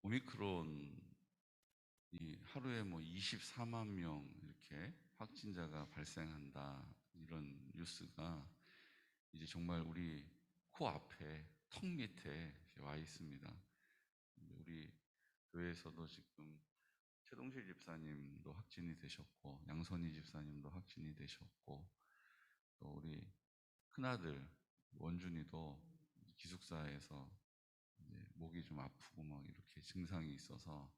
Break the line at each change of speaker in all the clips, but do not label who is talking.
오미크론이 하루에 뭐 24만 명 이렇게 확진자가 발생한다, 이런 뉴스가 이제 정말 우리 코앞에, 턱 밑에 와 있습니다. 우리 교회에서도 지금 최동실 집사님도 확진이 되셨고, 양선희 집사님도 확진이 되셨고, 또 우리 큰아들 원준이도 기숙사에서 이제 목이 좀 아프고 막 이렇게 증상이 있어서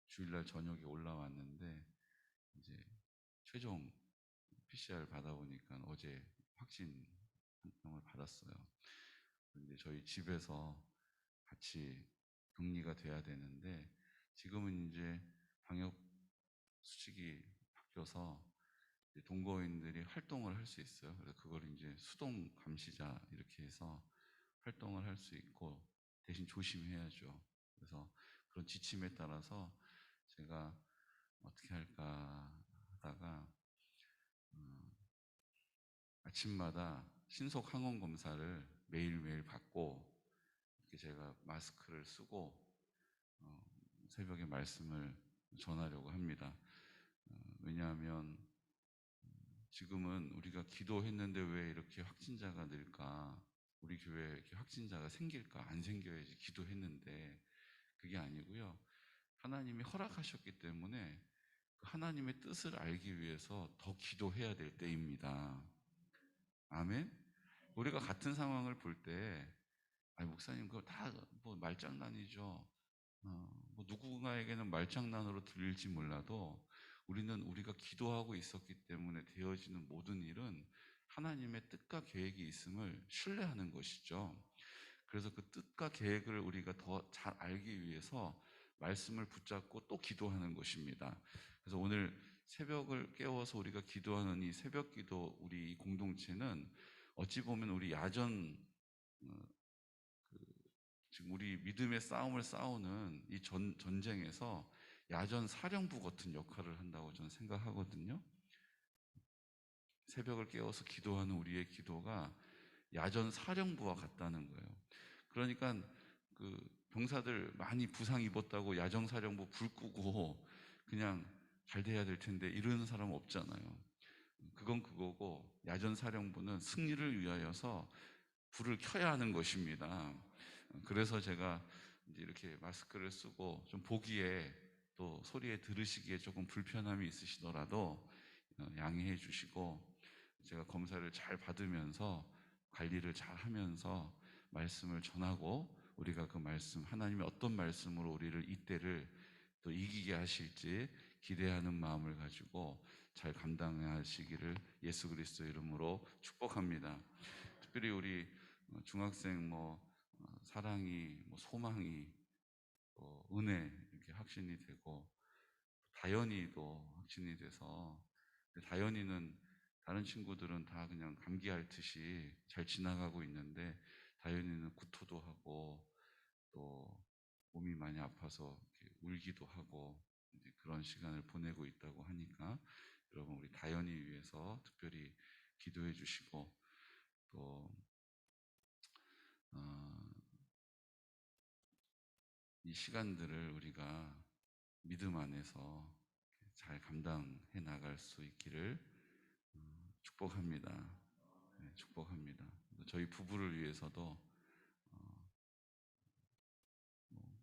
주일날 저녁에 올라왔는데, 이제 최종 PCR 받아보니까 어제 확진 판정을 받았어요. 근데 저희 집에서 같이 격리가 돼야 되는데, 지금은 이제 방역 수칙이 바뀌어서 이제 동거인들이 활동을 할 수 있어요. 그래서 그걸 이제 수동 감시자 이렇게 해서 활동을 할 수 있고, 대신 조심해야죠. 그래서 그런 지침에 따라서 제가 어떻게 할까 하다가 아침마다 신속 항원 검사를 매일매일 받고, 이렇게 제가 마스크를 쓰고 어, 새벽에 말씀을 전하려고 합니다. 왜냐하면 지금은 우리가 기도했는데 왜 이렇게 확진자가 늘까? 우리 교회에 이렇게 확진자가 생길까? 안 생겨야지 기도했는데, 그게 아니고요. 하나님이 허락하셨기 때문에 그 하나님의 뜻을 알기 위해서 더 기도해야 될 때입니다. 아멘? 우리가 같은 상황을 볼 때, 아니, 목사님, 그거 다 뭐 말장난이죠. 뭐 누군가에게는 말장난으로 들릴지 몰라도, 우리는 우리가 기도하고 있었기 때문에 되어지는 모든 일은 하나님의 뜻과 계획이 있음을 신뢰하는 것이죠. 그래서 그 뜻과 계획을 우리가 더 잘 알기 위해서 말씀을 붙잡고 또 기도하는 것입니다. 그래서 오늘 새벽을 깨워서 우리가 기도하는 이 새벽 기도, 우리 이 공동체는 어찌 보면 우리 야전, 어, 지금 우리 믿음의 싸움을 싸우는 이 전쟁에서 야전 사령부 같은 역할을 한다고 저는 생각하거든요. 새벽을 깨워서 기도하는 우리의 기도가 야전 사령부와 같다는 거예요. 그러니까 그 병사들 많이 부상 입었다고 야전 사령부 불 끄고 그냥 잘 돼야 될 텐데 이러는 사람 없잖아요. 그건 그거고, 야전 사령부는 승리를 위하여서 불을 켜야 하는 것입니다. 그래서 제가 이제 이렇게 마스크를 쓰고 좀 보기에, 또 소리에 들으시기에 조금 불편함이 있으시더라도 양해해 주시고, 제가 검사를 잘 받으면서 관리를 잘 하면서 말씀을 전하고, 우리가 그 말씀, 하나님이 어떤 말씀으로 우리를 이때를 또 이기게 하실지 기대하는 마음을 가지고 잘 감당하시기를 예수 그리스도 이름으로 축복합니다. 특별히 우리 중학생 사랑이, 소망이, 은혜 이렇게 확신이 되고, 다현이도 확신이 돼서, 다현이는 다른 친구들은 다 그냥 감기 앓듯이 잘 지나가고 있는데, 다현이는 구토도 하고 또 몸이 많이 아파서 이렇게 울기도 하고 이제 그런 시간을 보내고 있다고 하니까, 여러분 우리 다현이 위해서 특별히 기도해 주시고, 또 이 시간들을 우리가 믿음 안에서 잘 감당해 나갈 수 있기를 축복합니다. 네, 축복합니다. 저희 부부를 위해서도 뭐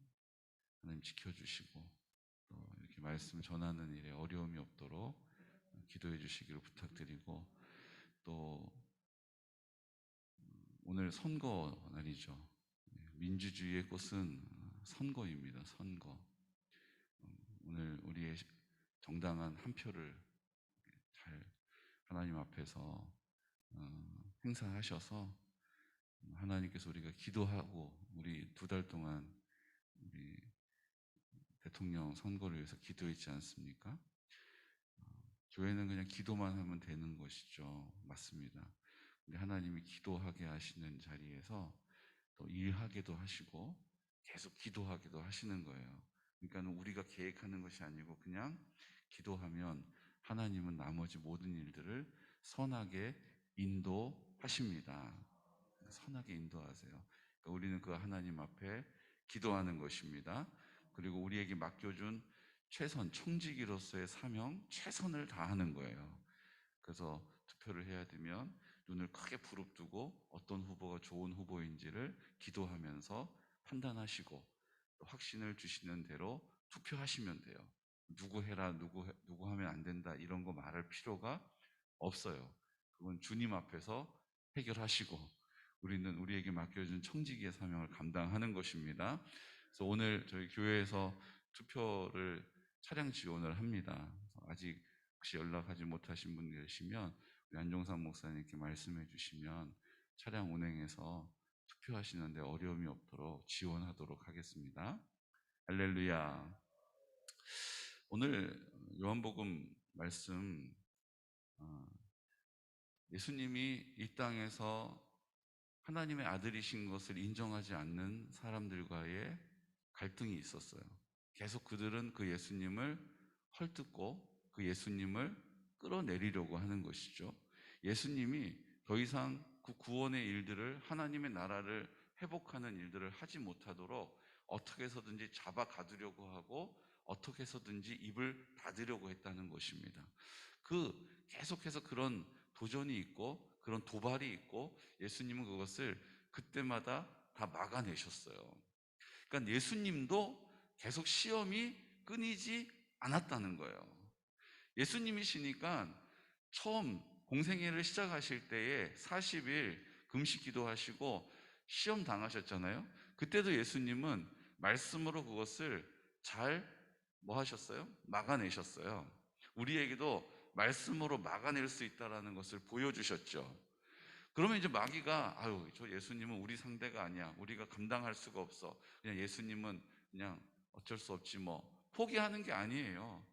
하나님 지켜주시고, 또 이렇게 말씀 전하는 일에 어려움이 없도록 기도해 주시기를 부탁드리고, 또 오늘 선거 날이죠. 민주주의의 꽃은 선거입니다. 선거. 오늘 우리의 정당한 한 표를 잘 하나님 앞에서 행사하셔서, 하나님께서 우리가 기도하고, 우리 2달 동안 우리 대통령 선거를 위해서 기도했지 않습니까? 교회는 그냥 기도만 하면 되는 것이죠. 맞습니다. 근데 하나님이 기도하게 하시는 자리에서 또 일하게도 하시고 계속 기도하기도 하시는 거예요. 그러니까 우리가 계획하는 것이 아니고 그냥 기도하면 하나님은 나머지 모든 일들을 선하게 인도하십니다. 선하게 인도하세요. 그러니까 우리는 그 하나님 앞에 기도하는 것입니다. 그리고 우리에게 맡겨준 최선, 청지기로서의 사명, 최선을 다하는 거예요. 그래서 투표를 해야 되면 눈을 크게 부릅뜨고 어떤 후보가 좋은 후보인지를 기도하면서 판단하시고 또 확신을 주시는 대로 투표하시면 돼요. 누구 해라, 누구 하면 안 된다 이런 거 말할 필요가 없어요. 그건 주님 앞에서 해결하시고 우리는 우리에게 맡겨준 청지기의 사명을 감당하는 것입니다. 그래서 오늘 저희 교회에서 투표를 차량 지원을 합니다. 아직 혹시 연락하지 못하신 분 계시면 우리 안종삼 목사님께 말씀해 주시면 차량 운행해서 투표하시는데 어려움이 없도록 지원하도록 하겠습니다. 할렐루야. 오늘 요한복음 말씀, 어, 예수님이 이 땅에서 하나님의 아들이신 것을 인정하지 않는 사람들과의 갈등이 있었어요. 계속 그들은 그 예수님을 헐뜯고 그 예수님을 끌어내리려고 하는 것이죠. 예수님이 더 이상 그 구원의 일들을, 하나님의 나라를 회복하는 일들을 하지 못하도록 어떻게 해서든지 잡아 가두려고 하고 어떻게 해서든지 입을 닫으려고 했다는 것입니다. 계속해서 그런 도전이 있고 그런 도발이 있고 예수님은 그것을 그때마다 다 막아내셨어요. 그러니까 예수님도 계속 시험이 끊이지 않았다는 거예요. 예수님이시니까 처음 공생애를 시작하실 때에 40일 금식 기도하시고 시험 당하셨잖아요. 그때도 예수님은 말씀으로 그것을 잘 뭐 하셨어요? 막아내셨어요. 우리에게도 말씀으로 막아낼 수 있다는 것을 보여주셨죠. 그러면 이제 마귀가 아유, 저 예수님은 우리 상대가 아니야. 우리가 감당할 수가 없어. 그냥 예수님은 그냥 어쩔 수 없지 뭐. 포기하는 게 아니에요.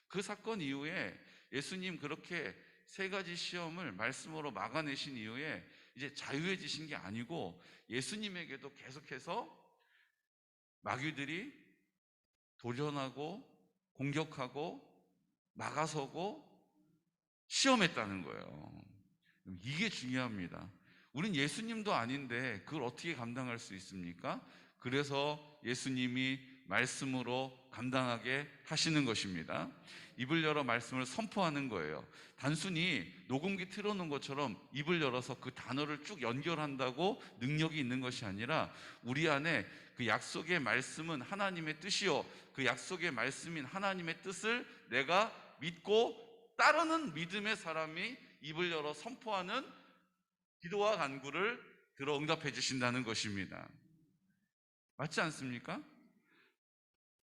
그 사건 이후에 예수님 그렇게 세 가지 시험을 말씀으로 막아내신 이후에 이제 자유해지신 게 아니고 예수님에게도 계속해서 마귀들이 도전하고 공격하고 막아서고 시험했다는 거예요. 이게 중요합니다. 우린 예수님도 아닌데 그걸 어떻게 감당할 수 있습니까? 그래서 예수님이 말씀으로 감당하게 하시는 것입니다. 입을 열어 말씀을 선포하는 거예요. 단순히 녹음기 틀어놓은 것처럼 입을 열어서 그 단어를 쭉 연결한다고 능력이 있는 것이 아니라 우리 안에 그 약속의 말씀은 하나님의 뜻이요, 그 약속의 말씀인 하나님의 뜻을 내가 믿고 따르는 믿음의 사람이 입을 열어 선포하는 기도와 간구를 들어 응답해 주신다는 것입니다. 맞지 않습니까?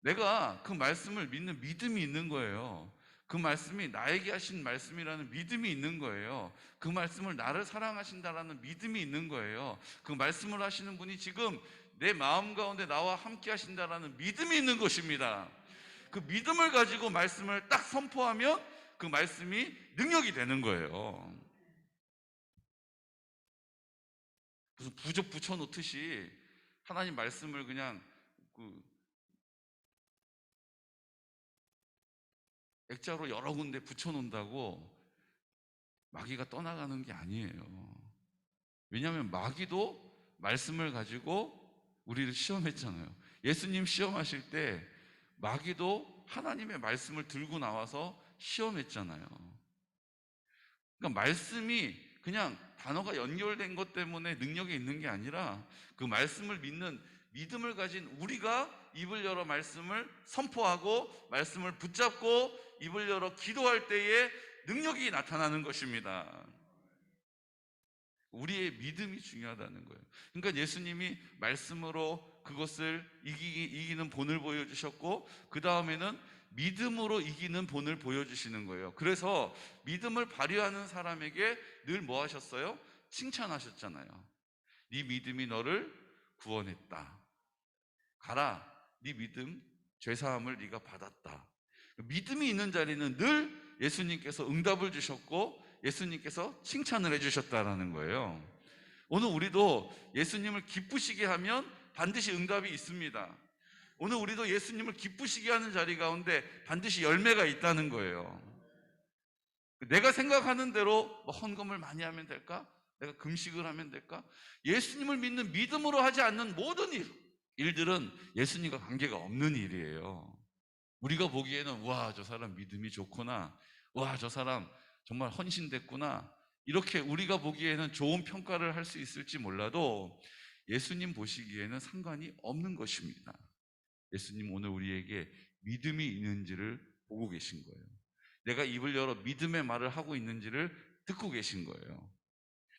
내가 그 말씀을 믿는 믿음이 있는 거예요. 그 말씀이 나에게 하신 말씀이라는 믿음이 있는 거예요. 그 말씀을 나를 사랑하신다라는 믿음이 있는 거예요. 그 말씀을 하시는 분이 지금 내 마음 가운데 나와 함께 하신다라는 믿음이 있는 것입니다. 그 믿음을 가지고 말씀을 딱 선포하면 그 말씀이 능력이 되는 거예요. 무슨 부적 붙여놓듯이 하나님 말씀을 그냥 그 액자로 여러 군데 붙여놓는다고 마귀가 떠나가는 게 아니에요. 왜냐하면 마귀도 말씀을 가지고 우리를 시험했잖아요. 예수님 시험하실 때 마귀도 하나님의 말씀을 들고 나와서 시험했잖아요. 그러니까 말씀이 그냥 단어가 연결된 것 때문에 능력이 있는 게 아니라 그 말씀을 믿는 믿음을 가진 우리가 입을 열어 말씀을 선포하고 말씀을 붙잡고 입을 열어 기도할 때에 능력이 나타나는 것입니다. 우리의 믿음이 중요하다는 거예요. 그러니까 예수님이 말씀으로 그것을 이기는 본을 보여주셨고 그 다음에는 믿음으로 이기는 본을 보여주시는 거예요. 그래서 믿음을 발휘하는 사람에게 늘 뭐 하셨어요? 칭찬하셨잖아요. 네 믿음이 너를 구원했다. 가라, 네 믿음 죄사함을 네가 받았다. 믿음이 있는 자리는 늘 예수님께서 응답을 주셨고 예수님께서 칭찬을 해주셨다라는 거예요. 오늘 우리도 예수님을 기쁘시게 하면 반드시 응답이 있습니다. 오늘 우리도 예수님을 기쁘시게 하는 자리 가운데 반드시 열매가 있다는 거예요. 내가 생각하는 대로 뭐 헌금을 많이 하면 될까? 내가 금식을 하면 될까? 예수님을 믿는 믿음으로 하지 않는 모든 일, 일들은 예수님과 관계가 없는 일이에요. 우리가 보기에는 와, 저 사람 믿음이 좋구나. 와, 저 사람 정말 헌신됐구나. 이렇게 우리가 보기에는 좋은 평가를 할 수 있을지 몰라도 예수님 보시기에는 상관이 없는 것입니다. 예수님 오늘 우리에게 믿음이 있는지를 보고 계신 거예요. 내가 입을 열어 믿음의 말을 하고 있는지를 듣고 계신 거예요.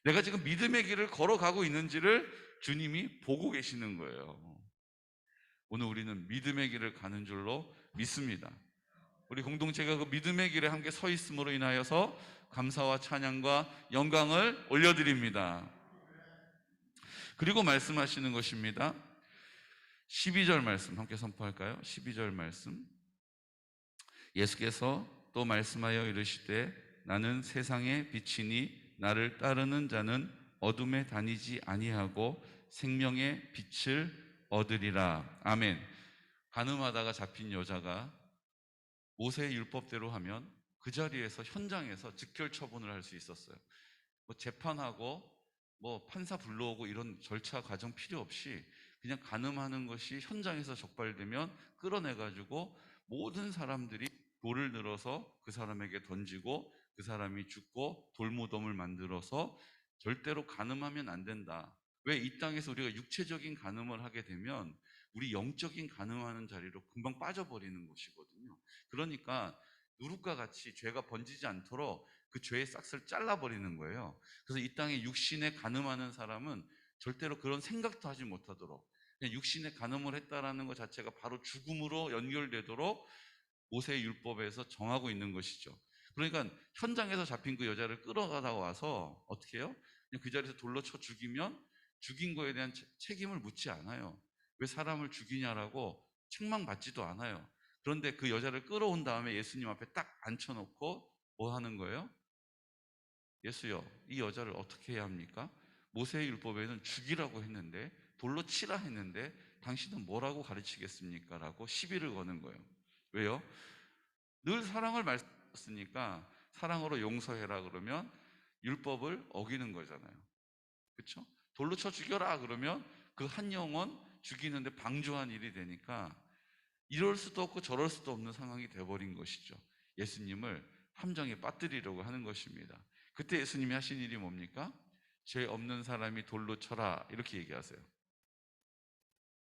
내가 지금 믿음의 길을 걸어가고 있는지를 주님이 보고 계시는 거예요. 오늘 우리는 믿음의 길을 가는 줄로 믿습니다. 우리 공동체가 그 믿음의 길에 함께 서 있음으로 인하여서 감사와 찬양과 영광을 올려드립니다. 그리고 말씀하시는 것입니다. 12절 말씀 함께 선포할까요? 12절 말씀. 예수께서 또 말씀하여 이르시되 나는 세상의 빛이니 나를 따르는 자는 어둠에 다니지 아니하고 생명의 빛을 얻으리라. 아멘. 간음하다가 잡힌 여자가 모세의 율법대로 하면 그 자리에서 현장에서 즉결 처분을 할 수 있었어요. 뭐 재판하고 뭐 판사 불러오고 이런 절차 과정 필요 없이 그냥 간음하는 것이 현장에서 적발되면 끌어내가지고 모든 사람들이 돌을 들어서 그 사람에게 던지고 그 사람이 죽고 돌무덤을 만들어서 절대로 간음하면 안 된다. 왜 이 땅에서 우리가 육체적인 간음을 하게 되면 우리 영적인 간음하는 자리로 금방 빠져버리는 것이거든요. 그러니까 누룩과 같이 죄가 번지지 않도록 그 죄의 싹을 잘라버리는 거예요. 그래서 이 땅에 육신에 간음하는 사람은 절대로 그런 생각도 하지 못하도록 그냥 육신에 간음을 했다라는 것 자체가 바로 죽음으로 연결되도록 모세의 율법에서 정하고 있는 것이죠. 그러니까 현장에서 잡힌 그 여자를 끌어가다 와서 어떻게 해요? 그냥 그 자리에서 돌로 쳐 죽이면 죽인 거에 대한 책임을 묻지 않아요. 왜 사람을 죽이냐라고 책망받지도 않아요. 그런데 그 여자를 끌어온 다음에 예수님 앞에 딱 앉혀놓고 뭐 하는 거예요? 예수여, 이 여자를 어떻게 해야 합니까? 모세의 율법에는 죽이라고 했는데 돌로 치라 했는데 당신은 뭐라고 가르치겠습니까? 라고 시비를 거는 거예요. 왜요? 늘 사랑을 말씀하셨으니까 사랑으로 용서해라 그러면 율법을 어기는 거잖아요. 그렇죠? 돌로 쳐 죽여라 그러면 그 한 영혼 죽이는데 방조한 일이 되니까 이럴 수도 없고 저럴 수도 없는 상황이 돼버린 것이죠. 예수님을 함정에 빠뜨리려고 하는 것입니다. 그때 예수님이 하신 일이 뭡니까? 죄 없는 사람이 돌로 쳐라 이렇게 얘기하세요.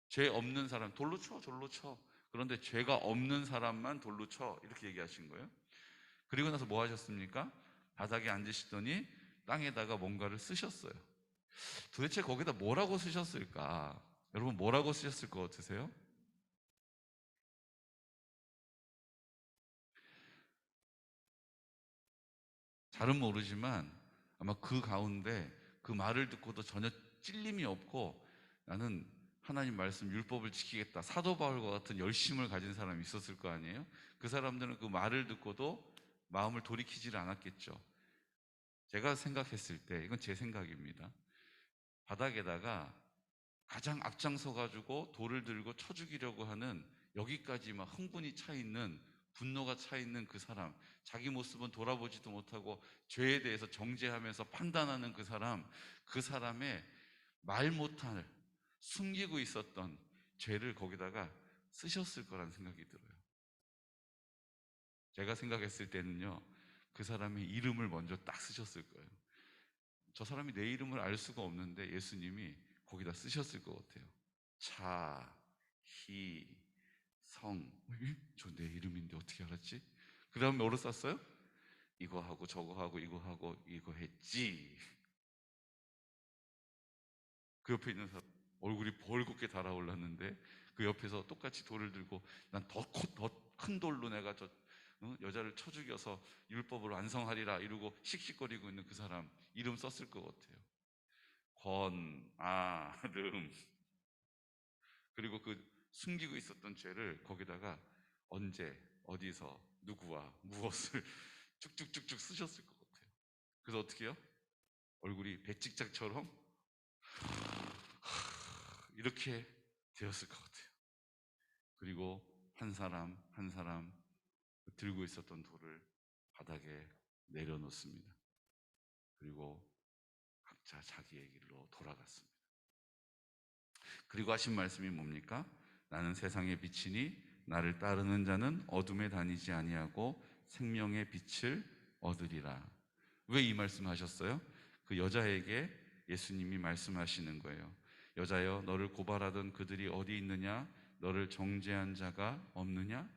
죄 없는 사람 돌로 쳐, 돌로 쳐. 그런데 죄가 없는 사람만 돌로 쳐 이렇게 얘기하신 거예요. 그리고 나서 뭐 하셨습니까? 바닥에 앉으시더니 땅에다가 뭔가를 쓰셨어요. 도대체 거기다 뭐라고 쓰셨을까? 여러분 뭐라고 쓰셨을 것 같으세요? 잘은 모르지만 아마 그 가운데 그 말을 듣고도 전혀 찔림이 없고 나는 하나님 말씀 율법을 지키겠다. 사도 바울과 같은 열심을 가진 사람이 있었을 거 아니에요? 그 사람들은 그 말을 듣고도 마음을 돌이키질 않았겠죠. 제가 생각했을 때 이건 제 생각입니다. 바닥에다가 가장 앞장서 가지고 돌을 들고 쳐 죽이려고 하는 여기까지 막 흥분이 차 있는 분노가 차 있는 그 사람, 자기 모습은 돌아보지도 못하고 죄에 대해서 정죄하면서 판단하는 그 사람, 그 사람의 말 못할 숨기고 있었던 죄를 거기다가 쓰셨을 거란 생각이 들어요. 제가 생각했을 때는요, 그 사람의 이름을 먼저 딱 쓰셨을 거예요. 저 사람이 내 이름을 알 수가 없는데 예수님이 거기다 쓰셨을 것 같아요. 차, 희, 성. 저 내 이름인데 어떻게 알았지? 그 다음에 뭐로 썼어요? 이거 하고 저거 하고 이거 하고 이거 했지. 그 옆에 있는 사람 얼굴이 벌겋게 달아올랐는데 그 옆에서 똑같이 돌을 들고 난 더 큰 돌로 내가 저 여자를 쳐 죽여서 율법을 완성하리라 이러고 씩씩거리고 있는 그 사람 이름 썼을 것 같아요. 권아름. 그리고 그 숨기고 있었던 죄를 거기다가 언제 어디서 누구와 무엇을 쭉쭉쭉쭉 쓰셨을 것 같아요. 그래서 어떻게 해요? 얼굴이 백직장처럼 이렇게 되었을 것 같아요. 그리고 한 사람 한 사람 들고 있었던 돌을 바닥에 내려놓습니다. 그리고 각자 자기의 길로 돌아갔습니다. 그리고 하신 말씀이 뭡니까? 나는 세상의 빛이니 나를 따르는 자는 어둠에 다니지 아니하고 생명의 빛을 얻으리라. 왜 이 말씀하셨어요? 그 여자에게 예수님이 말씀하시는 거예요. 여자여, 너를 고발하던 그들이 어디 있느냐? 너를 정죄한 자가 없느냐?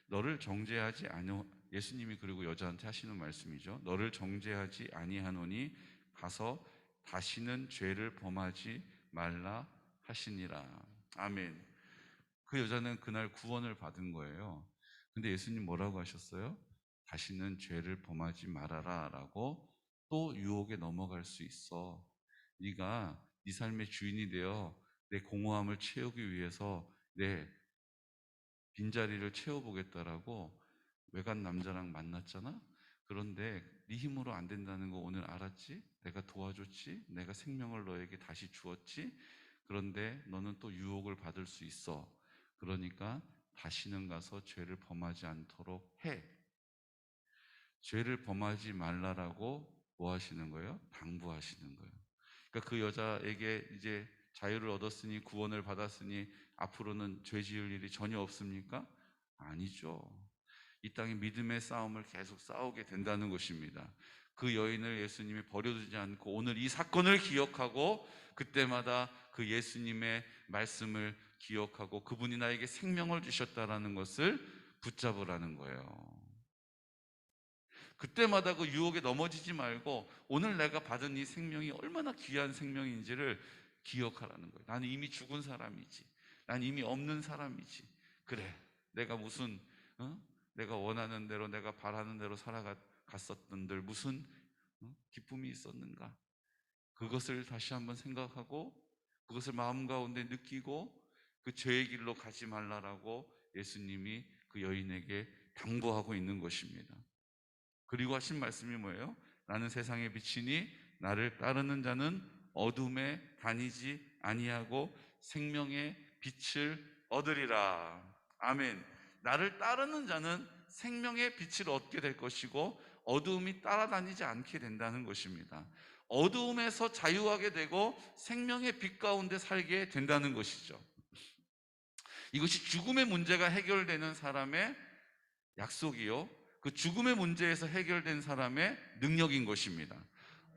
너를 정죄하지 아니 예수님이 그리고 여자한테 하시는 말씀이죠. 너를 정죄하지 아니하노니 가서 다시는 죄를 범하지 말라 하시니라. 아멘. 그 여자는 그날 구원을 받은 거예요. 근데 예수님 뭐라고 하셨어요? 다시는 죄를 범하지 말아라 라고 또 유혹에 넘어갈 수 있어. 네가 네 삶의 주인이 되어 내 공허함을 채우기 위해서 내 빈자리를 채워보겠다라고 외간 남자랑 만났잖아? 그런데 네 힘으로 안 된다는 거 오늘 알았지? 내가 도와줬지? 내가 생명을 너에게 다시 주었지? 그런데 너는 또 유혹을 받을 수 있어. 그러니까 다시는 가서 죄를 범하지 않도록 해. 죄를 범하지 말라라고 뭐 하시는 거예요? 당부하시는 거예요. 그러니까 그 여자에게 이제 자유를 얻었으니 구원을 받았으니 앞으로는 죄 지을 일이 전혀 없습니까? 아니죠. 이 땅의 믿음의 싸움을 계속 싸우게 된다는 것입니다. 그 여인을 예수님이 버려두지 않고 오늘 이 사건을 기억하고 그때마다 그 예수님의 말씀을 기억하고 그분이 나에게 생명을 주셨다라는 것을 붙잡으라는 거예요. 그때마다 그 유혹에 넘어지지 말고 오늘 내가 받은 이 생명이 얼마나 귀한 생명인지를 기억하라는 거예요. 나는 이미 죽은 사람이지. 난 이미 없는 사람이지. 그래. 내가 무슨 내가 원하는 대로 내가 바라는 대로 살아갔었던들 무슨 기쁨이 있었는가? 그것을 다시 한번 생각하고 그것을 마음 가운데 느끼고 그 죄의 길로 가지 말라라고 예수님이 그 여인에게 당부하고 있는 것입니다. 그리고 하신 말씀이 뭐예요? 나는 세상의 빛이니 나를 따르는 자는 어둠에 다니지 아니하고 생명의 빛을 얻으리라. 아멘. 나를 따르는 자는 생명의 빛을 얻게 될 것이고 어두움이 따라다니지 않게 된다는 것입니다. 어두움에서 자유하게 되고 생명의 빛 가운데 살게 된다는 것이죠. 이것이 죽음의 문제가 해결되는 사람의 약속이요, 그 죽음의 문제에서 해결된 사람의 능력인 것입니다.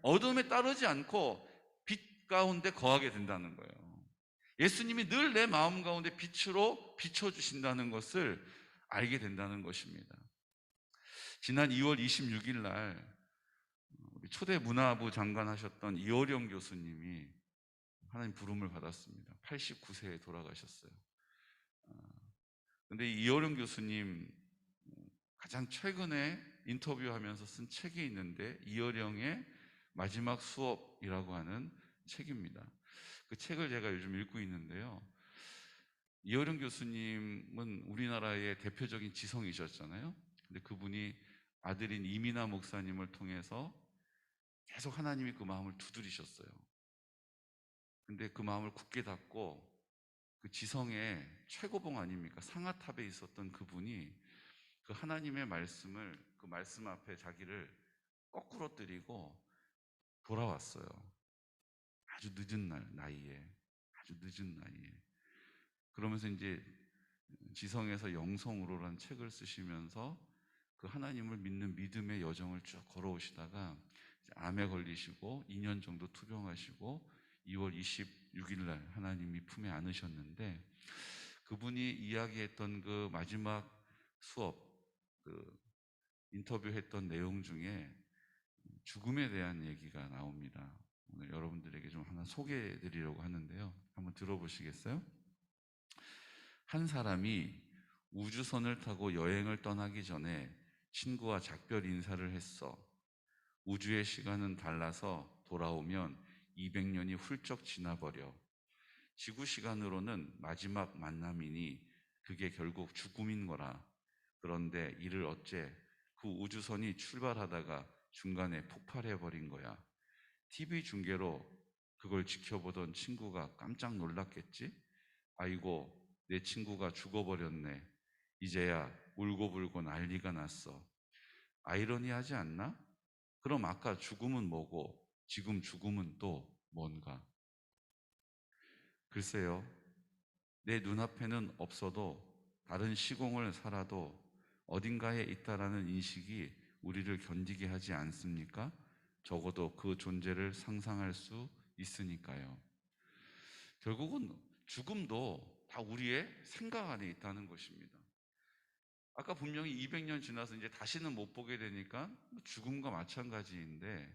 어둠에 따르지 않고 빛 가운데 거하게 된다는 거예요. 예수님이 늘 내 마음 가운데 빛으로 비춰주신다는 것을 알게 된다는 것입니다. 지난 2월 26일 날 초대 문화부 장관 하셨던 이호령 교수님이 하나님 부름을 받았습니다. 89세에 돌아가셨어요. 근데 이호령 교수님 가장 최근에 인터뷰하면서 쓴 책이 있는데 이어령의 마지막 수업이라고 하는 책입니다. 그 책을 제가 요즘 읽고 있는데요. 이어령 교수님은 우리나라의 대표적인 지성이셨잖아요. 근데 그분이 아들인 이민아 목사님을 통해서 계속 하나님이 그 마음을 두드리셨어요. 근데 그 마음을 굳게 닫고 그 지성의 최고봉 아닙니까? 상아탑에 있었던 그분이 그 하나님의 말씀을 그 말씀 앞에 자기를 거꾸로 뜨리고 돌아왔어요. 아주 늦은 나이에 아주 늦은 나이에. 그러면서 이제 지성에서 영성으로라는 책을 쓰시면서 그 하나님을 믿는 믿음의 여정을 쭉 걸어오시다가 암에 걸리시고 2년 정도 투병하시고 2월 26일 날 하나님이 품에 안으셨는데 그분이 이야기했던 그 마지막 수업, 그 인터뷰했던 내용 중에 죽음에 대한 얘기가 나옵니다. 오늘 여러분들에게 좀 하나 소개해 드리려고 하는데요. 한번 들어보시겠어요? 한 사람이 우주선을 타고 여행을 떠나기 전에 친구와 작별 인사를 했어. 우주의 시간은 달라서 돌아오면 200년이 훌쩍 지나버려. 지구 시간으로는 마지막 만남이니 그게 결국 죽음인 거라. 그런데 이를 어째 그 우주선이 출발하다가 중간에 폭발해버린 거야. TV 중계로 그걸 지켜보던 친구가 깜짝 놀랐겠지? 아이고, 내 친구가 죽어버렸네. 이제야 울고불고 난리가 났어. 아이러니하지 않나? 그럼 아까 죽음은 뭐고 지금 죽음은 또 뭔가? 글쎄요, 내 눈앞에는 없어도 다른 시공을 살아도 어딘가에 있다라는 인식이 우리를 견디게 하지 않습니까? 적어도 그 존재를 상상할 수 있으니까요. 결국은 죽음도 다 우리의 생각 안에 있다는 것입니다. 아까 분명히 200년 지나서 이제 다시는 못 보게 되니까 죽음과 마찬가지인데,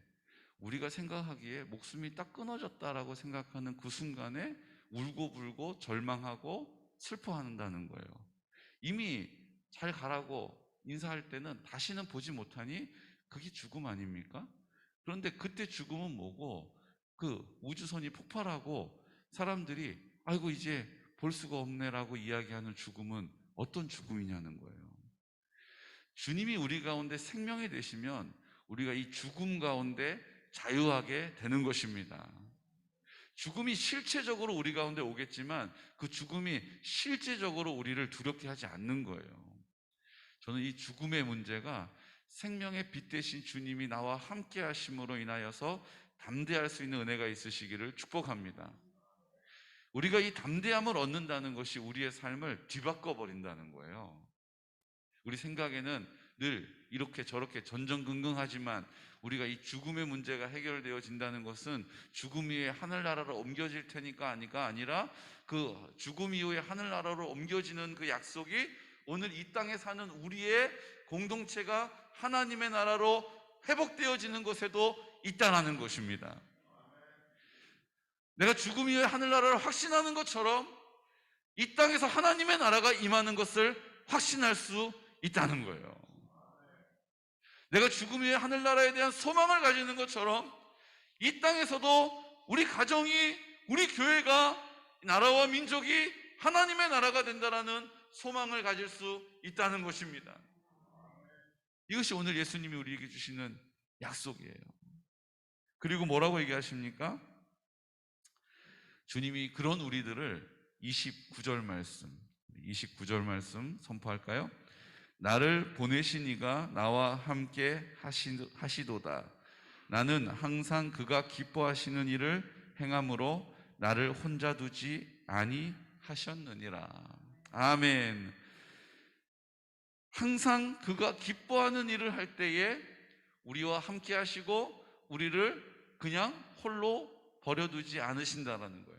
우리가 생각하기에 목숨이 딱 끊어졌다라고 생각하는 그 순간에 울고불고 절망하고 슬퍼한다는 거예요. 이미 잘 가라고 인사할 때는 다시는 보지 못하니 그게 죽음 아닙니까? 그런데 그때 죽음은 뭐고, 그 우주선이 폭발하고 사람들이 아이고 이제 볼 수가 없네라고 이야기하는 죽음은 어떤 죽음이냐는 거예요. 주님이 우리 가운데 생명이 되시면 우리가 이 죽음 가운데 자유하게 되는 것입니다. 죽음이 실체적으로 우리 가운데 오겠지만 그 죽음이 실제적으로 우리를 두렵게 하지 않는 거예요. 저는 이 죽음의 문제가 생명의 빛 대신 주님이 나와 함께 하심으로 인하여서 담대할 수 있는 은혜가 있으시기를 축복합니다. 우리가 이 담대함을 얻는다는 것이 우리의 삶을 뒤바꿔 버린다는 거예요. 우리 생각에는 늘 이렇게 저렇게 전전긍긍하지만, 우리가 이 죽음의 문제가 해결되어진다는 것은 죽음 이후에 하늘나라로 옮겨질 테니까 아니라 그 죽음 이후에 하늘나라로 옮겨지는 그 약속이 오늘 이 땅에 사는 우리의 공동체가 하나님의 나라로 회복되어지는 것에도 있다는 것입니다. 내가 죽음 이후에 하늘나라를 확신하는 것처럼 이 땅에서 하나님의 나라가 임하는 것을 확신할 수 있다는 거예요. 내가 죽음 이후에 하늘나라에 대한 소망을 가지는 것처럼 이 땅에서도 우리 가정이, 우리 교회가, 나라와 민족이 하나님의 나라가 된다라는 소망을 가질 수 있다는 것입니다. 이것이 오늘 예수님이 우리에게 주시는 약속이에요. 그리고 뭐라고 얘기하십니까? 주님이 그런 우리들을 29절 말씀 선포할까요? 나를 보내신 이가 나와 함께 하시도다. 나는 항상 그가 기뻐하시는 일을 행함으로 나를 혼자 두지 아니하셨느니라. 아멘. 항상 그가 기뻐하는 일을 할 때에 우리와 함께 하시고 우리를 그냥 홀로 버려두지 않으신다라는 거예요.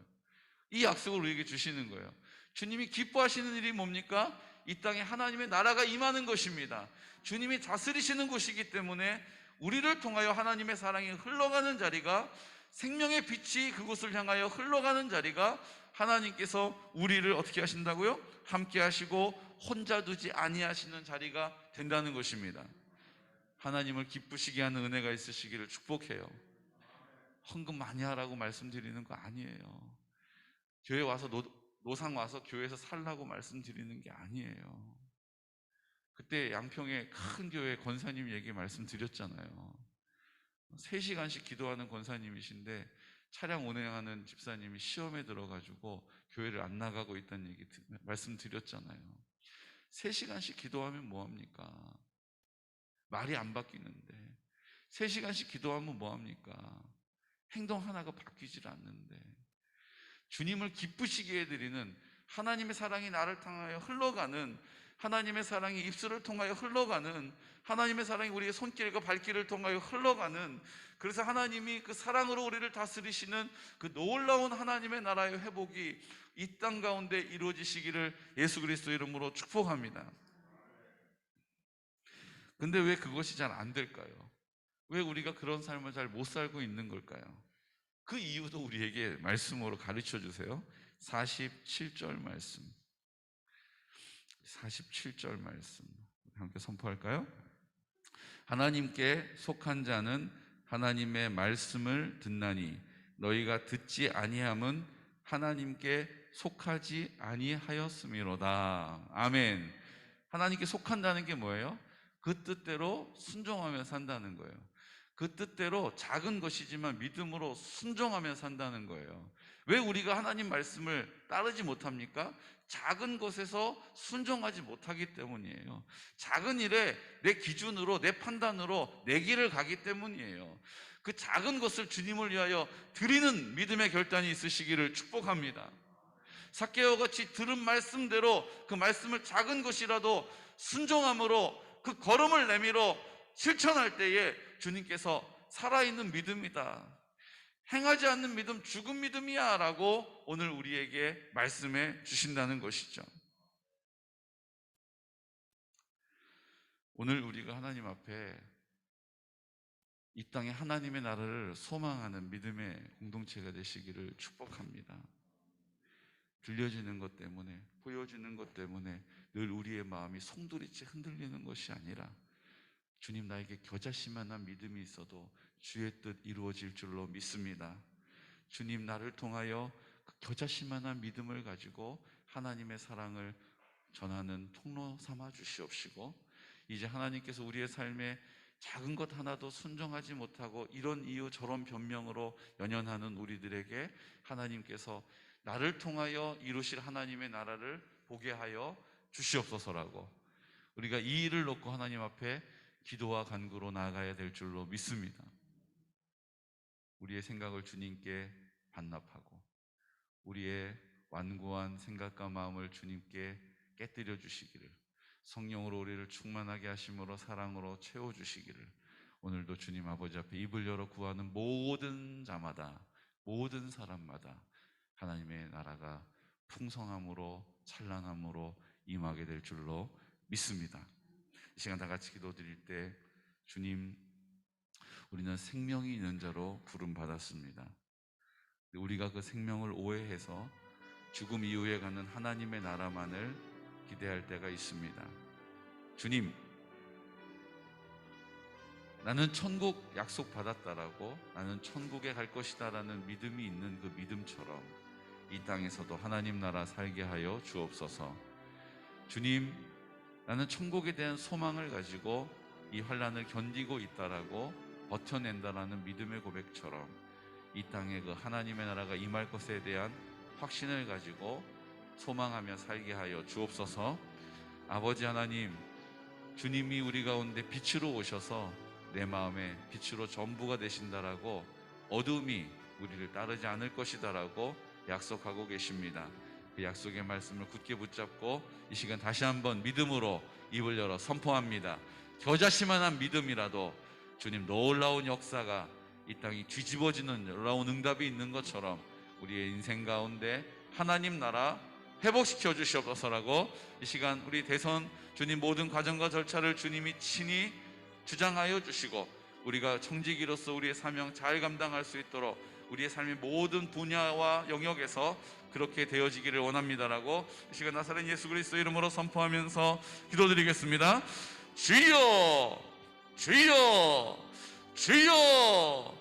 이 약속을 우리에게 주시는 거예요. 주님이 기뻐하시는 일이 뭡니까? 이 땅에 하나님의 나라가 임하는 것입니다. 주님이 다스리시는 곳이기 때문에 우리를 통하여 하나님의 사랑이 흘러가는 자리가, 생명의 빛이 그곳을 향하여 흘러가는 자리가, 하나님께서 우리를 어떻게 하신다고요? 함께 하시고 혼자 두지 아니하시는 자리가 된다는 것입니다. 하나님을 기쁘시게 하는 은혜가 있으시기를 축복해요. 헌금 많이 하라고 말씀드리는 거 아니에요. 교회 와서 노상 와서 교회에서 살라고 말씀드리는 게 아니에요. 그때 양평의 큰 교회 권사님 얘기 말씀드렸잖아요. 3시간씩 기도하는 권사님이신데 차량 운행하는 집사님이 시험에 들어가지고 교회를 안 나가고 있다는 얘기 말씀드렸잖아요. 3시간씩 기도하면 뭐합니까? 말이 안 바뀌는데 3시간씩 기도하면 뭐합니까? 행동 하나가 바뀌질 않는데, 주님을 기쁘시게 해드리는 하나님의 사랑이 나를 통하여 흘러가는, 하나님의 사랑이 입술을 통하여 흘러가는, 하나님의 사랑이 우리의 손길과 발길을 통하여 흘러가는, 그래서 하나님이 그 사랑으로 우리를 다스리시는 그 놀라운 하나님의 나라의 회복이 이 땅 가운데 이루어지시기를 예수 그리스도 이름으로 축복합니다. 근데 왜 그것이 잘 안 될까요? 왜 우리가 그런 삶을 잘 못 살고 있는 걸까요? 그 이유도 우리에게 말씀으로 가르쳐 주세요. 47절 말씀. 47절 말씀 함께 선포할까요? 하나님께 속한 자는 하나님의 말씀을 듣나니 너희가 듣지 아니함은 하나님께 속하지 아니하였음이로다. 아멘. 하나님께 속한다는 게 뭐예요? 그 뜻대로 순종하며 산다는 거예요. 그 뜻대로 작은 것이지만 믿음으로 순종하며 산다는 거예요. 왜 우리가 하나님 말씀을 따르지 못합니까? 작은 것에서 순종하지 못하기 때문이에요. 작은 일에 내 기준으로, 내 판단으로 내 길을 가기 때문이에요. 그 작은 것을 주님을 위하여 드리는 믿음의 결단이 있으시기를 축복합니다. 삭개오 같이 들은 말씀대로 그 말씀을 작은 것이라도 순종함으로 그 걸음을 내밀어 실천할 때에 주님께서 살아있는 믿음이다, 행하지 않는 믿음 죽은 믿음이야 라고 오늘 우리에게 말씀해 주신다는 것이죠. 오늘 우리가 하나님 앞에 이 땅에 하나님의 나라를 소망하는 믿음의 공동체가 되시기를 축복합니다. 들려지는 것 때문에, 보여지는 것 때문에 늘 우리의 마음이 송두리째 흔들리는 것이 아니라 주님, 나에게 겨자씨만한 믿음이 있어도 주의 뜻 이루어질 줄로 믿습니다. 주님, 나를 통하여 그 겨자씨만한 믿음을 가지고 하나님의 사랑을 전하는 통로 삼아 주시옵시고, 이제 하나님께서 우리의 삶에 작은 것 하나도 순종하지 못하고 이런 이유 저런 변명으로 연연하는 우리들에게 하나님께서 나를 통하여 이루실 하나님의 나라를 보게 하여 주시옵소서라고 우리가 이 일을 놓고 하나님 앞에 기도와 간구로 나아가야 될 줄로 믿습니다. 우리의 생각을 주님께 반납하고 우리의 완고한 생각과 마음을 주님께 깨뜨려 주시기를, 성령으로 우리를 충만하게 하심으로 사랑으로 채워주시기를 오늘도 주님 아버지 앞에 입을 열어 구하는 모든 자마다, 모든 사람마다 하나님의 나라가 풍성함으로 찬란함으로 임하게 될 줄로 믿습니다. 이 시간 다 같이 기도드릴 때, 주님, 우리는 생명이 있는 자로 부름받았습니다. 우리가 그 생명을 오해해서 죽음 이후에 가는 하나님의 나라만을 기대할 때가 있습니다. 주님, 나는 천국 약속받았다라고, 나는 천국에 갈 것이다라는 믿음이 있는 그 믿음처럼 이 땅에서도 하나님 나라 살게 하여 주옵소서. 주님, 나는 천국에 대한 소망을 가지고 이 환난을 견디고 있다라고 버텨낸다라는 믿음의 고백처럼 이 땅에 그 하나님의 나라가 임할 것에 대한 확신을 가지고 소망하며 살게 하여 주옵소서. 아버지 하나님, 주님이 우리 가운데 빛으로 오셔서 내 마음에 빛으로 전부가 되신다라고, 어둠이 우리를 따르지 않을 것이다라고 약속하고 계십니다. 그 약속의 말씀을 굳게 붙잡고 이 시간 다시 한번 믿음으로 입을 열어 선포합니다. 겨자씨만한 믿음이라도 주님 놀라운 역사가 이 땅이 뒤집어지는 놀라운 응답이 있는 것처럼 우리의 인생 가운데 하나님 나라 회복시켜 주시옵소서라고 이 시간 우리 대선 주님 모든 과정과 절차를 주님이 친히 주장하여 주시고 우리가 청지기로서 우리의 사명 잘 감당할 수 있도록 우리의 삶의 모든 분야와 영역에서 그렇게 되어지기를 원합니다라고 이 시간 나사렛 예수 그리스도 이름으로 선포하면서 기도드리겠습니다. 주여, 주여, 주여.